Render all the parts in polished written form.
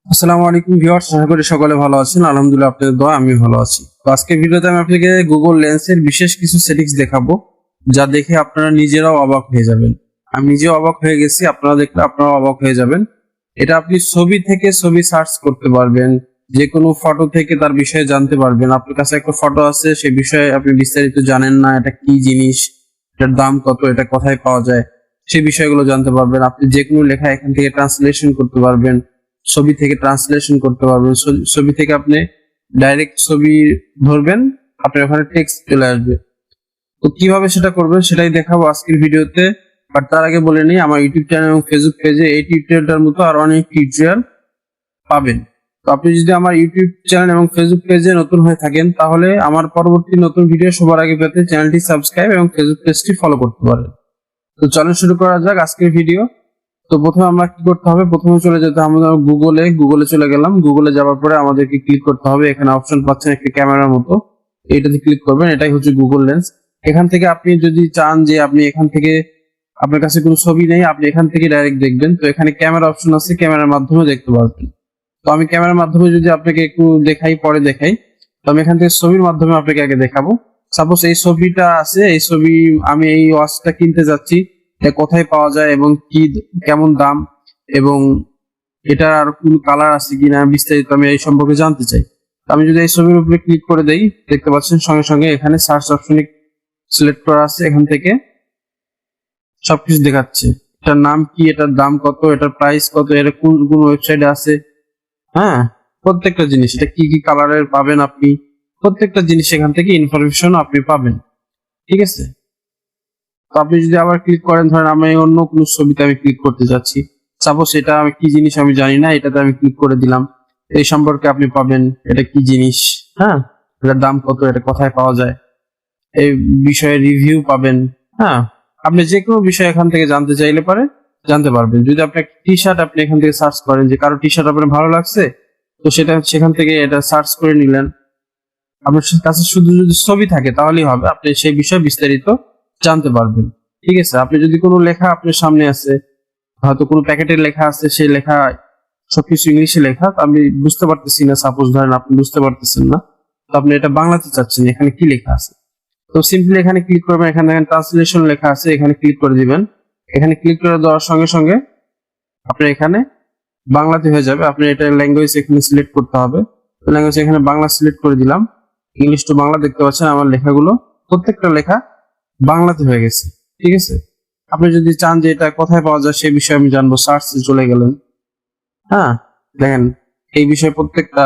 আসসালামু আলাইকুম ভিউয়ার্স, আশা করি সকলে ভালো আছেন। আলহামদুলিল্লাহ, আপনাদের দোয়া আমি ভালো আছি। তো আজকের ভিডিওতে আমি আপনাকে গুগল লেন্সের বিশেষ কিছু সেটিংস দেখাবো, যা দেখে আপনারা নিজেরাও অবাক হয়ে যাবেন। আমি নিজেও অবাক হয়ে গেছি, আপনারা দেখলে আপনারাও অবাক হয়ে যাবেন। এটা আপনি ছবি থেকে ছবি সার্চ করতে পারবেন, যে কোনো ফটো থেকে তার বিষয়ে জানতে পারবেন। আপনার কাছে একটা ফটো আছে, সেই বিষয়ে আপনি বিস্তারিত জানেন না, এটা কি জিনিস, এটার দাম কত, এটা কোথায় পাওয়া যায়, সেই বিষয়গুলো জানতে পারবেন। আপনি যে কোনো লেখা এখান থেকে ট্রান্সলেশন করতে পারবেন, ছবি থেকে ট্রান্সলেশন করতে পারবেন। ছবি থেকে আপনি ডাইরেক্ট ছবি ধরবেন, আপনার ওখানে টেক্সট চলে আসবে। তো কিভাবে সেটা করবেন সেটাই দেখাবো আজকের ভিডিওতে। বাট তার আগে বলে নিই, আমার ইউটিউব চ্যানেল এবং ফেসবুক পেজে এই টিউটোরিয়ালটার মতো আর অনেক টিউটোরিয়াল পাবেন। তো আপনি যদি আমার ইউটিউব চ্যানেল এবং ফেসবুক পেজে নতুন হয়ে থাকেন, তাহলে আমার পরবর্তী নতুন ভিডিও সবার আগে পেতে চ্যানেলটি সাবস্ক্রাইব এবং ফেসবুক পেজটি ফলো করতে পারেন। তো চলেন শুরু করা যাক আজকের ভিডিও। তো প্রথমে আমরা কি করতে হবে, প্রথমে চলে যেতে হবে গুগলে চলে গেলাম। গুগলে যাওয়ার পরে আমাদেরকে ক্লিক করতে হবে, এখানে অপশন পাচ্ছেন একটা ক্যামেরার মতো, এইটাতে ক্লিক করবেন। এটাই হচ্ছে গুগল লেন্স। এখান থেকে আপনি যদি চান যে আপনি এখান থেকে, আপনার কাছে কোনো ছবি নেই, আপনি এখান থেকে ডাইরেক্ট দেখবেন, তো এখানে ক্যামেরা অপশন আছে, ক্যামেরার মাধ্যমে দেখতে পারবেন। তো আমি ক্যামেরার মাধ্যমে যদি আপনাকে একটু দেখাই, পরে দেখাই। তো আমি এখান থেকে ছবির মাধ্যমে আপনাকে আগে দেখাবো। সাপোজ এই ছবিটা আছে, এই ছবি আমি এই ওয়াচটা কিনতে যাচ্ছি, এটা কোথায় পাওয়া যায় এবং কি কেমন দাম, এবং এটা আর কোন কালার আছে কিনা বিস্তারিত আমি এই সম্পর্কে জানতে চাই। আমি যদি এই ছবির উপরে ক্লিক করে দেই, দেখতে পাচ্ছেন সঙ্গে সঙ্গে এখানে সার্চ অপশনে সিলেক্ট করা আছে, এখান থেকে সবকিছু দেখাচ্ছে। এটার নাম কি, এটার দাম কত, এটার প্রাইস কত, এটা কোন কোন ওয়েবসাইটে আছে, হ্যাঁ, প্রত্যেকটা জিনিস, এটা কি কি কালারের পাবেন আপনি, প্রত্যেকটা জিনিস এখান থেকে ইনফরমেশন আপনি পাবেন। ঠিক আছে। তো আপনি যদি আবার ক্লিক করেন, ধরেন আমি অন্য কোনো ছবিতে আমি ক্লিক করতে যাচ্ছি, সাপোজ এটা আমি কি জিনিস আমি জানি না, এটাতে আমি ক্লিক করে দিলাম, এই সম্পর্কে আপনি পাবেন এটা কি জিনিস, হ্যাঁ, এটার দাম কত, এটা কোথায় পাওয়া যায়, এই বিষয়ে রিভিউ পাবেন। হ্যাঁ, আপনি যে কোনো বিষয় এখান থেকে জানতে চাইলে পারে জানতে পারবেন। যদি আপনি একটা টি শার্ট আপনি এখান থেকে সার্চ করেন, যে কারো টি শার্ট আপনার ভালো লাগছে, তো সেটা সেখান থেকে এটা সার্চ করে নিলেন। আপনার কাছে শুধু যদি ছবি থাকে তাহলেই হবে, আপনি সেই বিষয়ে বিস্তারিত জানতে পারবেন। ঠিক আছে। আপনি যদি কোনো লেখা আপনার সামনে আছে, হয়তো কোনো প্যাকেটের লেখা আছে, সেই লেখা সবকিছু ইংলিশে লেখা, তো আমি বুঝতে পারতেছি না, সাপোজ ধরেন আপনি বুঝতে পারতেছেন না, তো আপনি এটা বাংলাতে চাচ্ছেন, এখানে কি লেখা আছে, তো সিম্পলি এখানে ক্লিক করবেন, এখানে দেখেন ট্রান্সলেশন লেখা আছে, এখানে ক্লিক করে দিবেন। এখানে ক্লিক করে দেওয়ার সঙ্গে সঙ্গে আপনার এখানে বাংলাতে হয়ে যাবে। আপনি এটা ল্যাঙ্গুয়েজ এখানে সিলেক্ট করতে হবে, ল্যাঙ্গুয়েজ এখানে বাংলা সিলেক্ট করে দিলাম। ইংলিশ টু বাংলা, দেখতে পাচ্ছেন আমার লেখাগুলো প্রত্যেকটা লেখা বাংলাতে হয়ে গেছে। ঠিক আছে। আপনি যদি চান যে এটা কোথায় পাওয়া যায় সেই বিষয়ে আমি জানবো, সার্চে চলে গেলেন। হ্যাঁ, দেখেন এই বিষয়ে প্রত্যেকটা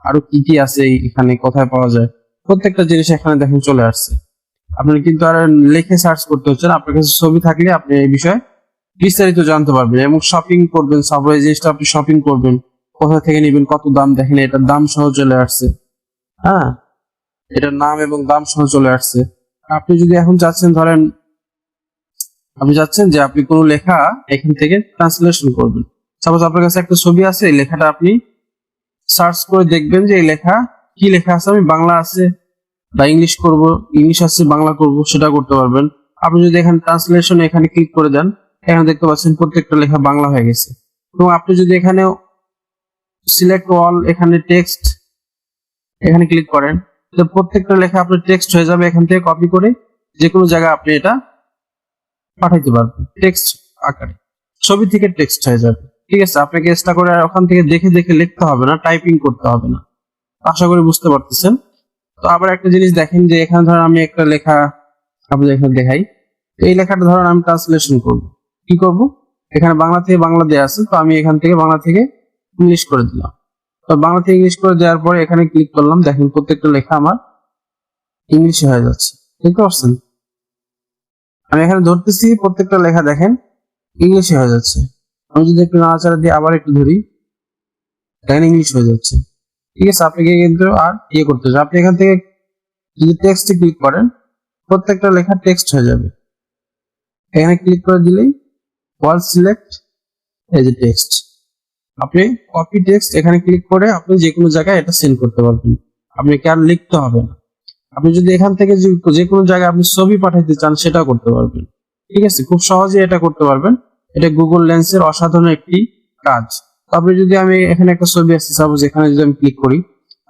আরো কি কি আছে, এখানে কোথায় পাওয়া যায় প্রত্যেকটা জিনিস এখানে দেখেন চলে আসছে। আপনার কিন্তু আর লিখে সার্চ করতে হচ্ছে না, আপনার কাছে ছবি থাকলে আপনি এই বিষয়ে বিস্তারিত জানতে পারবেন। এবং শপিং করবেন, সাপোজ এই জিনিসটা আপনি শপিং করবেন, কোথা থেকে নেবেন, কত দাম, দেখেন এটার দাম সহ চলে আসছে। হ্যাঁ, এটার নাম এবং দাম সহ চলে আসছে। আপনি যদি এখন চাচ্ছেন, ধরেন আপনি চাচ্ছেন যে আপনি কোনো লেখা এখান থেকে ট্রান্সলেশন করবেন, সাপোজ আপনার কাছে একটা ছবি আছে, এই লেখাটা আপনি সার্চ করে দেখবেন যে এই লেখা কি লেখা আছে, আমি বাংলা আছে বা ইংলিশ করব, ইংলিশ আছে বাংলা করব, সেটা করতে পারবেন। আপনি যদি এখানে ট্রান্সলেশন এখানে ক্লিক করে দেন, এখানে দেখতে পাচ্ছেন প্রত্যেকটা লেখা বাংলা হয়ে গেছে। এবং আপনি যদি এখানে সিলেক্ট অল, এখানে টেক্সট এখানে ক্লিক করেন, তো প্রত্যেকটা লেখা আপনার টেক্সট হয়ে যাবে। এখান থেকে কপি করে যে কোনো জায়গায় আপনি এটা পাঠাইতে পারবেন টেক্সট আকারে, ছবি থেকে টেক্সট হয়ে যাবে। ঠিক আছে। আপনাকে এক্সট্রা করে ওখান থেকে দেখে দেখে লিখতে হবে না, টাইপিং করতে হবে না। আশা করি বুঝতে পারতেছেন। তো আবার একটা জিনিস দেখেন, যে এখানে ধরেন আমি একটা লেখা আপনাদের এখানে দেখাই, এই লেখাটা ধরেন আমি ট্রান্সলেশন করব। কি করব, এখানে বাংলা থেকে বাংলা দেয়া আছে, তো আমি এখান থেকে বাংলা থেকে ইংলিশ করে দিলাম। তো বাংলা থেকে ইংলিশ করে দেওয়ার পরে এখানে ক্লিক করলাম, দেখেন প্রত্যেকটা লেখা আমার ইংলিশে হয়ে যাচ্ছে। দেখতে পাচ্ছেন, আমি এখানে ধরতেছি প্রত্যেকটা লেখা দেখেন ইংলিশে হয়ে যাচ্ছে। আমি যদি একটু নাড়াচাড়া দিয়ে আবার একটু ধরি, দেখেন ইংলিশ হয়ে যাচ্ছে। ঠিক আছে। আপনাকে কিন্তু আর করতে হবে, আপনি এখান থেকে যদি টেক্সটে ক্লিক করেন, প্রত্যেকটা লেখা টেক্সট হয়ে যাবে। এখানে ক্লিক করে দিলেই ওয়াল সিলেক্ট এই যে টেক্সট, আপনি কপি টেক্সট এখানে ক্লিক করে আপনি যে কোনো জায়গায় এটা সেন্ড করতে পারবেন, আপনাকে আর লিখতে হবে না। আপনি যদি এখান থেকে যে কোনো জায়গায় আপনি ছবি পাঠাইতে চান, সেটাও করতে পারবেন। ঠিক আছে, খুব সহজে এটা করতে পারবেন। এটা গুগল লেন্সের অসাধারণ একটি কাজ। তারপরে যদি আমি এখানে একটা ছবি আছে, সাপোজ এখানে যদি আমি ক্লিক করি,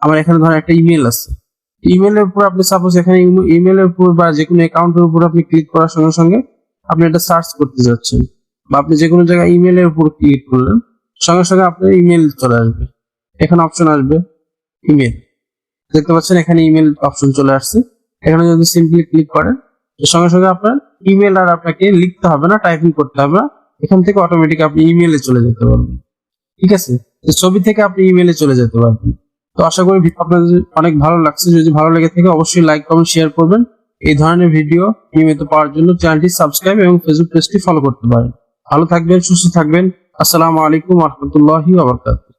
আমার এখানে ধরেন একটা ইমেল আছে, ইমেলের উপর আপনি সাপোজ এখানে ইমেলের উপর বা যে কোনো অ্যাকাউন্টের উপর আপনি ক্লিক করার সঙ্গে সঙ্গে আপনি এটা সার্চ করতে যাচ্ছেন, বা আপনি যে কোনো জায়গায় ইমেলের উপর ক্লিক করলেন, সঙ্গে সঙ্গে আপনার ইমেল চলে আসবে, এখানে অপশন আসবে ইমেল, দেখতে পাচ্ছেন এখানে ইমেল অপশন চলে আসছে। এখানে যদি সিম্পলি ক্লিক করেন, সঙ্গে সঙ্গে আপনার ইমেল আর আপনাকে লিখতে হবে না, টাইপিং করতে হবে না, এখান থেকে অটোমেটিক আপনি ইমেলে চলে যেতে পারবেন। ঠিক আছে, তো ছবি থেকে আপনি ইমেলে চলে যেতে পারবেন। তো আশা করি আপনাদের অনেক ভালো লাগছে। যদি ভালো লেগে থাকে অবশ্যই লাইক কমেন্ট শেয়ার করবেন। এই ধরনের ভিডিও নিয়মিত পাওয়ার জন্য চ্যানেলটি সাবস্ক্রাইব এবং ফেসবুক পেজটি ফলো করতে পারেন। ভালো থাকবেন, সুস্থ থাকবেন। আসসালামু আলাইকুম ওয়া রাহমাতুল্লাহি ওয়া বারাকাতুহু।